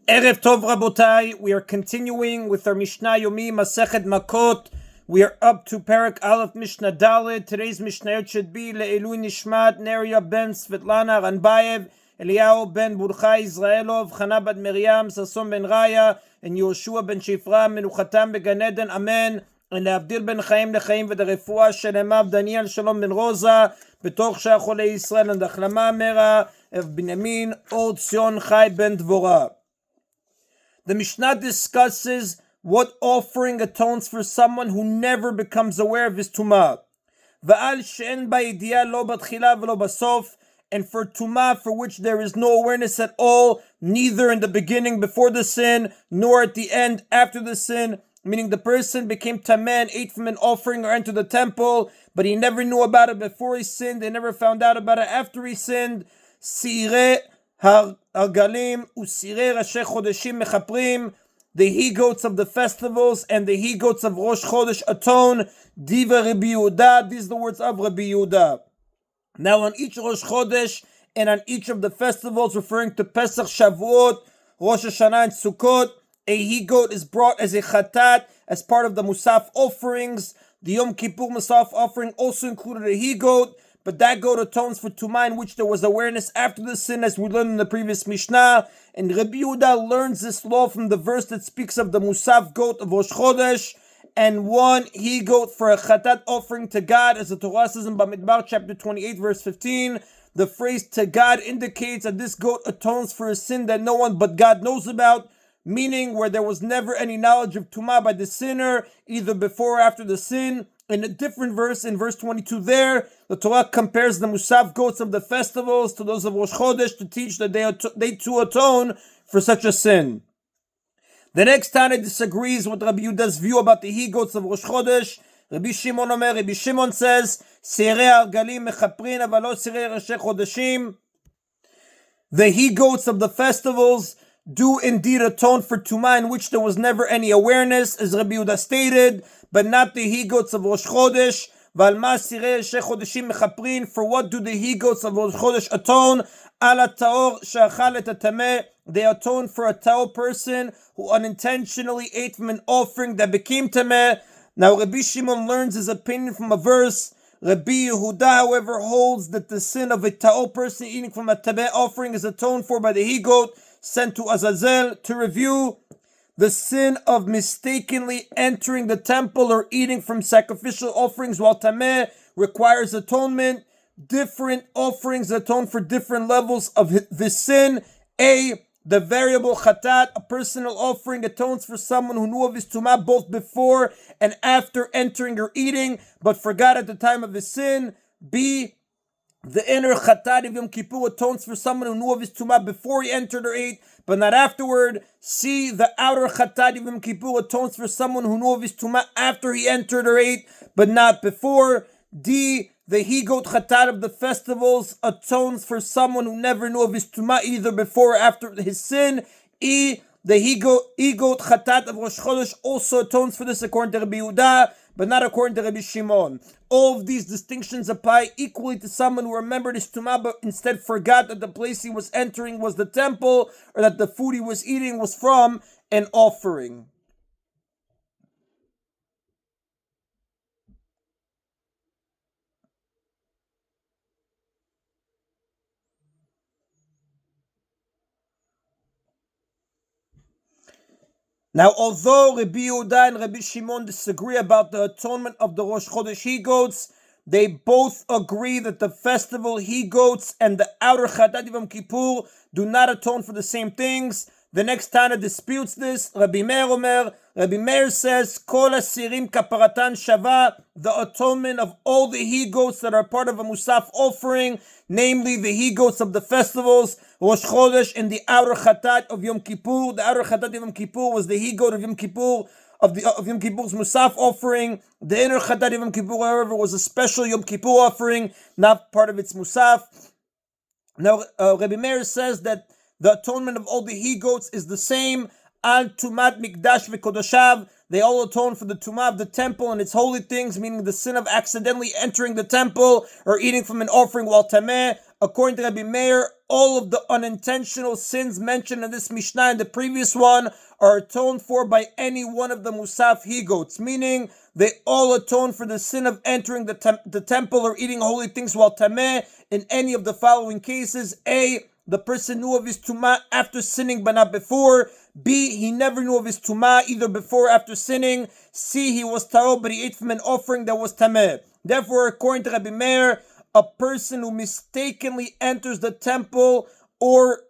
Erev Tov Rabotai, we are continuing with our Mishna Yomi, Masechet Makot. We are up to Parak Aleph Mishnah Dalet. Today's Mishnah should be Le'elu Nishmat, Neria ben Svetlana Ranbayev, Eliyahu ben Burchai Israelov, Chana bat Miriam, Sason ben Raya, and Yoshua ben Shifra, Menuchatam beGan Eden, Amen. And Abdil ben Chaim lechaim v'derefua shelemav Daniel Shalom ben Rosa betoch shachole Yisrael and Achlama Mera of Binyamin Old Sion Chai ben Dvorah. The Mishnah discusses what offering atones for someone who never becomes aware of his tumah. Va'al she'en ba'idiyah lo batchila v'lo basof, and for tumah for which there is no awareness at all, neither in the beginning before the sin, nor at the end after the sin. Meaning the person became tameh and ate from an offering or entered the temple, but he never knew about it before he sinned, they never found out about it after he sinned. Sireh Galim Usireh Rashi Chodeshim Mechaprim, the he-goats of the festivals and the he-goats of Rosh Chodesh atone. Diva Rabbi Yehuda, these are the words of Rabbi Yehuda. Now on each Rosh Chodesh and on each of the festivals referring to Pesach, Shavuot, Rosh Hashanah and Sukkot, a he-goat is brought as a chatat, as part of the Musaf offerings. The Yom Kippur Musaf offering also included a he-goat, but that goat atones for tumah in which there was awareness after the sin, as we learned in the previous Mishnah. And Rabbi Yehuda learns this law from the verse that speaks of the Musaf goat of Rosh Chodesh, and one he-goat for a chatat offering to God, as the Torah says in Bamidbar chapter 28 verse 15. The phrase to God indicates that this goat atones for a sin that no one but God knows about, meaning where there was never any knowledge of tumah by the sinner, either before or after the sin. In a different verse, in verse 22 there, the Torah compares the Musaf goats of the festivals to those of Rosh Chodesh to teach that they too atone for such a sin. The next Tana disagrees with Rabbi Yehuda's view about the he-goats of Rosh Chodesh. Rabbi Shimon says, Sirei Galim Mechaprin aval lo Sirei Rashi Chodeshim. The he-goats of the festivals do indeed atone for tumah in which there was never any awareness, as Rabbi Yehuda stated, but not the he-goats of Rosh Chodesh. For what do the he-goats of Rosh Chodesh atone? Ala taor she'achal et hatameh. They atone for a taor person who unintentionally ate from an offering that became tameh. Now Rabbi Shimon learns his opinion from a verse. Rabbi Yehuda, however, holds that the sin of a taor person eating from a tameh offering is atoned for by the he-goat sent to Azazel. To review, the sin of mistakenly entering the temple or eating from sacrificial offerings while tameh requires atonement. Different offerings atone for different levels of this sin. The variable chatat, a personal offering, atones for someone who knew of his tumah both before and after entering or eating, but forgot at the time of his sin. B, the inner chatat of Yom Kippur atones for someone who knew of his tumah before he entered or ate, but not afterward. C, the outer chatat of Yom Kippur atones for someone who knew of his tumah after he entered or ate, but not before. D, the he-goat chatat of the festivals atones for someone who never knew of his tumah either before or after his sin. E, the he-goat chatat of Rosh Chodesh also atones for this according to Rabbi Yehuda, but not according to Rabbi Shimon. All of these distinctions apply equally to someone who remembered his tumah but instead forgot that the place he was entering was the temple, or that the food he was eating was from an offering. Now, although Rabbi Yehuda and Rabbi Shimon disagree about the atonement of the Rosh Chodesh he-goats, they both agree that the festival he-goats and the outer Chatat Yom Kippur do not atone for the same things. The next Tana disputes this. Rabbi Meir says, Kol asirim kaparatan shava, the atonement of all the he-goats that are part of a Musaf offering, namely the he-goats of the festivals, Rosh Chodesh, and the outer Chatat of Yom Kippur. The outer Chatat of Yom Kippur was the he-goat of Yom Kippur, of Yom Kippur's Musaf offering. The inner Chatat of Yom Kippur, however, was a special Yom Kippur offering, not part of its Musaf. Now, Rabbi Meir says that the atonement of all the he-goats is the same. Al tumat mikdash v'kodoshav. They all atone for the tumah of the temple and its holy things, meaning the sin of accidentally entering the temple or eating from an offering while tameh. According to Rabbi Meir, all of the unintentional sins mentioned in this Mishnah and the previous one are atoned for by any one of the Musaf he-goats, meaning they all atone for the sin of entering the temple or eating holy things while tameh in any of the following cases. A, the person knew of his tumah after sinning but not before. B, he never knew of his tumah either before or after sinning. C, he was tahor but he ate from an offering that was tameh. Therefore, according to Rabbi Meir, a person who mistakenly enters the temple or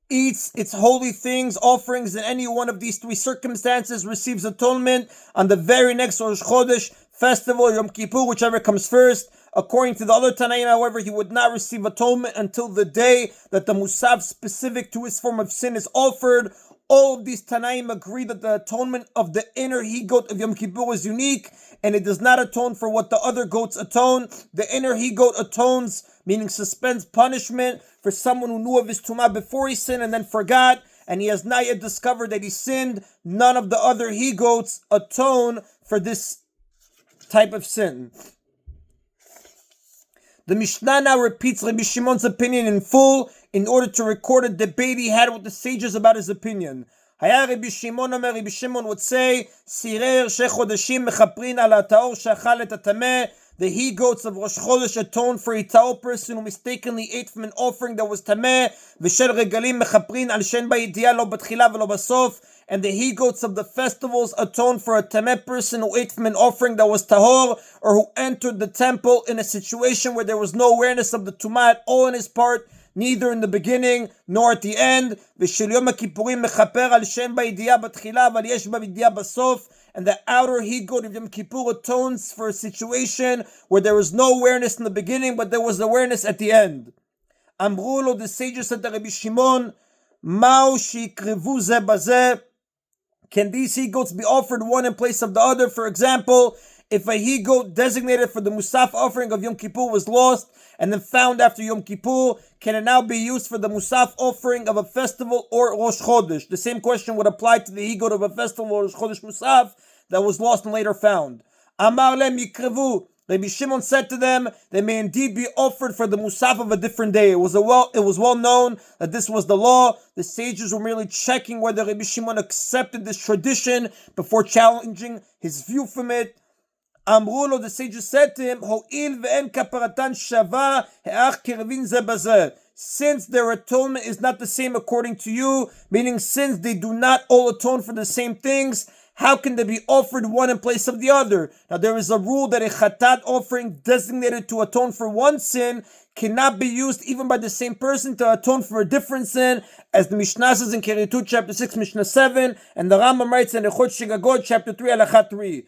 eats its holy things, offerings in any one of these three circumstances receives atonement on the very next Rosh Chodesh festival, Yom Kippur, whichever comes first. According to the other Tanaim, however, he would not receive atonement until the day that the Musaf specific to his form of sin is offered. All of these Tanaim agree that the atonement of the inner he-goat of Yom Kippur is unique, and it does not atone for what the other goats atone. The inner he-goat atones, meaning suspends punishment for someone who knew of his tumah before he sinned and then forgot, and he has not yet discovered that he sinned. None of the other he-goats atone for this type of sin. The Mishnah now repeats Rabbi Shimon's opinion in full in order to record a debate he had with the sages about his opinion. Rabbi Shimon would say, the he-goats of Rosh Chodesh atone for a ta'or person who mistakenly ate from an offering that was tameh, and the he-goats of the festivals atone for a tameh person who ate from an offering that was tahor, or who entered the temple in a situation where there was no awareness of the tumah at all in his part, neither in the beginning nor at the end. And the outer he-goat of Yom Kippur atones for a situation where there was no awareness in the beginning, but there was awareness at the end. Amrulo, the sages said to Rabbi Shimon, Mao shikrevu ze bazeh. Can these he-goats be offered one in place of the other? For example, if a he-goat designated for the Musaf offering of Yom Kippur was lost and then found after Yom Kippur, can it now be used for the Musaf offering of a festival or Rosh Chodesh? The same question would apply to the he-goat of a festival or Rosh Chodesh Musaf that was lost and later found. Amar lem yikrevu. Rabbi Shimon said to them, they may indeed be offered for the Musaf of a different day. It was well known that this was the law. The sages were merely checking whether Rabbi Shimon accepted this tradition before challenging his view from it. Amrulo, the sages said to him, Ho'il ve'en kaparatan shava he'ach kirvin ze bazeh. Since their atonement is not the same according to you, meaning since they do not all atone for the same things, how can they be offered one in place of the other? Now there is a rule that a chatat offering designated to atone for one sin cannot be used even by the same person to atone for a different sin, as the Mishnah says in Keritut chapter 6, Mishnah 7, and the Rambam writes in Echot Shigagot chapter 3, Halakha 3.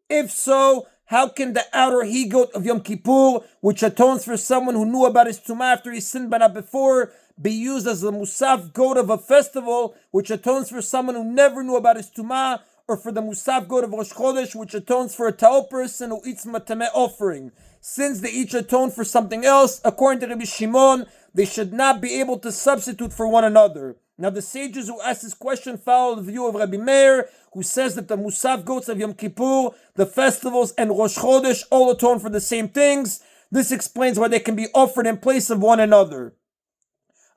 If so, how can the outer he-goat of Yom Kippur, which atones for someone who knew about his tumah after he sinned but not before, be used as the musaf goat of a festival, which atones for someone who never knew about his tumah, or for the musaf goat of Rosh Chodesh, which atones for a ta'or person who eats matameh offering? Since they each atone for something else, according to Rabbi Shimon, they should not be able to substitute for one another. Now the sages who asked this question follow the view of Rabbi Meir, who says that the musaf goats of Yom Kippur, the festivals, and Rosh Chodesh all atone for the same things. This explains why they can be offered in place of one another.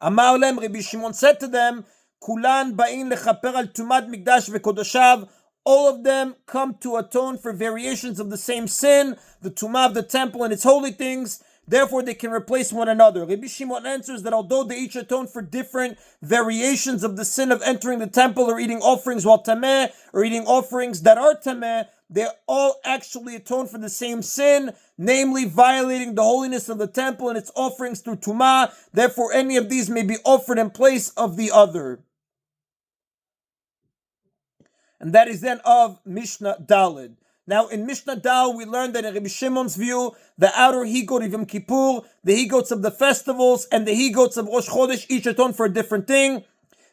Amar lem, Rabbi Shimon said to them, Kulan ba'in lechaper al tumat mikdash vekodoshav. All of them come to atone for variations of the same sin, the tumah of the temple and its holy things. Therefore, they can replace one another. Rabbi Shimon answers that although they each atone for different variations of the sin of entering the temple or eating offerings while tameh, or eating offerings that are tameh, they all actually atone for the same sin, namely violating the holiness of the temple and its offerings through tumah. Therefore, any of these may be offered in place of the other. And that is then of Mishnah Daled. Now, in Mishnah Dal, we learned that in Rabbi Shimon's view, the outer he-goat of Yom Kippur, the he-goats of the festivals, and the he-goats of Rosh Chodesh each atone for a different thing.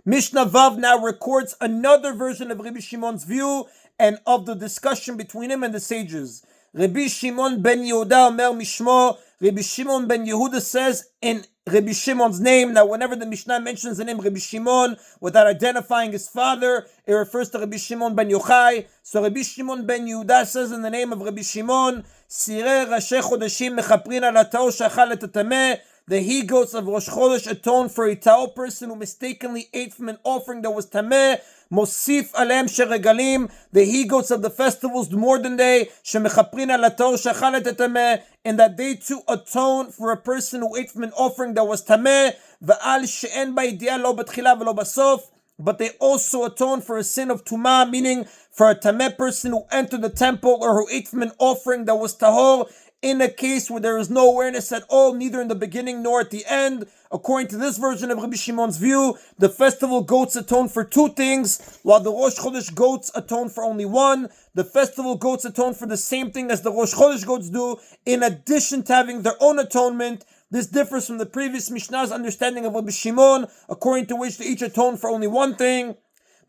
Mishnah Vav now records another version of Rabbi Shimon's view and of the discussion between him and the sages. Rabbi Shimon ben Yehuda Omer Mishmo, Rabbi Shimon ben Yehuda says in Rabbi Shimon's name. Now, whenever the Mishnah mentions the name Rabbi Shimon without identifying his father, it refers to Rabbi Shimon ben Yochai. So Rabbi Shimon ben Yehuda says in the name of Rabbi Shimon, Sireh Rashi Chodeshim mechaprin al hatao shachal et hatameh. The he-goats of Rosh Chodesh atone for a ta'o person who mistakenly ate from an offering that was tameh. Mosif alem sheregalim. The he-goats of the festivals, the modern day, shemechaprin al hatao shachal et hatameh, and that they too atone for a person who ate from an offering that was tameh. Va'al she'en ba'idiyah lo b'tchila v'lo basof. But they also atone for a sin of tumah, meaning for a tameh person who entered the temple or who ate from an offering that was tahor, in a case where there is no awareness at all, neither in the beginning nor at the end. According to this version of Rabbi Shimon's view, the festival goats atone for two things, while the Rosh Chodesh goats atone for only one. The festival goats atone for the same thing as the Rosh Chodesh goats do, in addition to having their own atonement. This differs from the previous Mishnah's understanding of Rabbi Shimon, according to which they each atone for only one thing.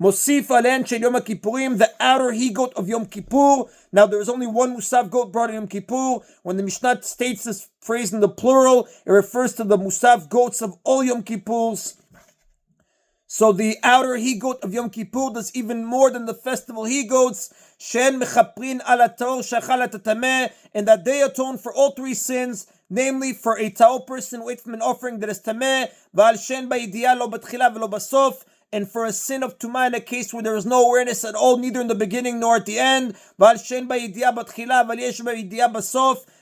Mosif alen shel Yom Kippurim, the outer he-goat of Yom Kippur. Now there is only one Musaf goat brought in Yom Kippur. When the Mishnah states this phrase in the plural, it refers to the Musaf goats of all Yom Kippurs. So the outer he-goat of Yom Kippur does even more than the festival he-goats. Shen mechaprin al hatao shachal et hatameh, and that they atone for all three sins, namely for a ta'o person who ate from an offering that is tameh, v'al shen ba'idiyah lo b'tchila v'lo basof, and for a sin of tumah in a case where there is no awareness at all, neither in the beginning nor at the end,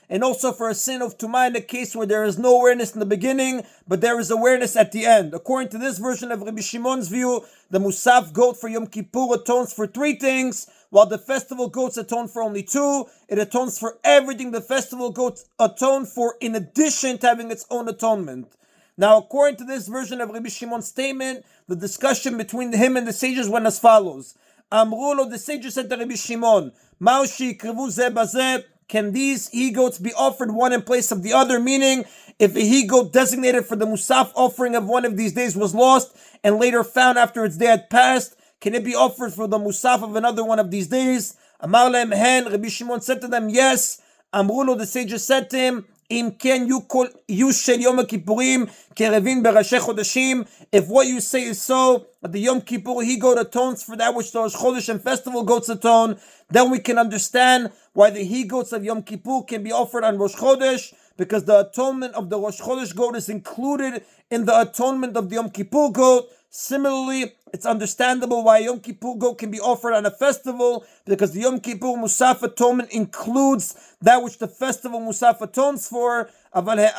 and also for a sin of tumah in a case where there is no awareness in the beginning, but there is awareness at the end. According to this version of Rabbi Shimon's view, the Musaf goat for Yom Kippur atones for three things, while the festival goats atone for only two. It atones for everything the festival goats atone for, in addition to having its own atonement. Now, according to this version of Rabbi Shimon's statement, the discussion between him and the sages went as follows. Amrulo, the sages said to Rabbi Shimon, Maushi krivu zeh bazeh, can these he-goats be offered one in place of the other? Meaning, if a he-goat designated for the Musaf offering of one of these days was lost and later found after its day had passed, can it be offered for the Musaf of another one of these days? Amar lehem hen, Rabbi Shimon said to them, yes. Amrulo, the sages said to him, Im ken you shel Yom Kippurim kerevin berashi chodeshim. If what you say is so, that the Yom Kippur he-goat atones for that which the Rosh Chodesh and festival goats atone, then we can understand why the he-goats of Yom Kippur can be offered on Rosh Chodesh, because the atonement of the Rosh Chodesh goat is included in the atonement of the Yom Kippur goat. Similarly, it's understandable why a Yom Kippur goat can be offered on a festival, because the Yom Kippur Musaf atonement includes that which the festival Musaf atones for. But if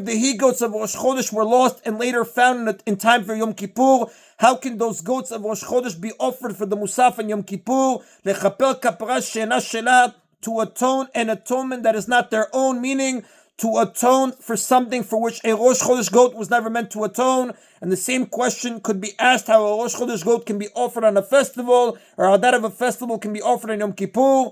the he-goats of Rosh Chodesh were lost and later found in time for Yom Kippur, how can those goats of Rosh Chodesh be offered for the Musaf and Yom Kippur? To atone an atonement that is not their own, meaning to atone for something for which a Rosh Chodesh goat was never meant to atone. And the same question could be asked how a Rosh Chodesh goat can be offered on a festival, or how that of a festival can be offered on Yom Kippur.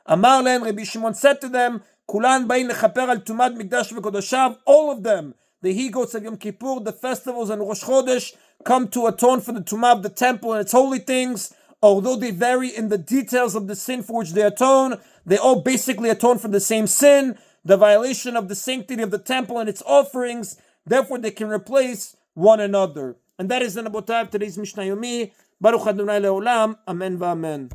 Amar lehem, Rabbi Shimon said to them, Kulan ba'in lechaper al tumad mikdash v'kodoshav. All of them, the he-goats of Yom Kippur, the festivals and Rosh Chodesh, come to atone for the tumah of the temple and its holy things. Although they vary in the details of the sin for which they atone, they all basically atone for the same sin, the violation of the sanctity of the temple and its offerings. Therefore, they can replace one another. And that is the Nabotav today's Mishna Yomi. Baruch Adonai Leolam. Amen v'amen.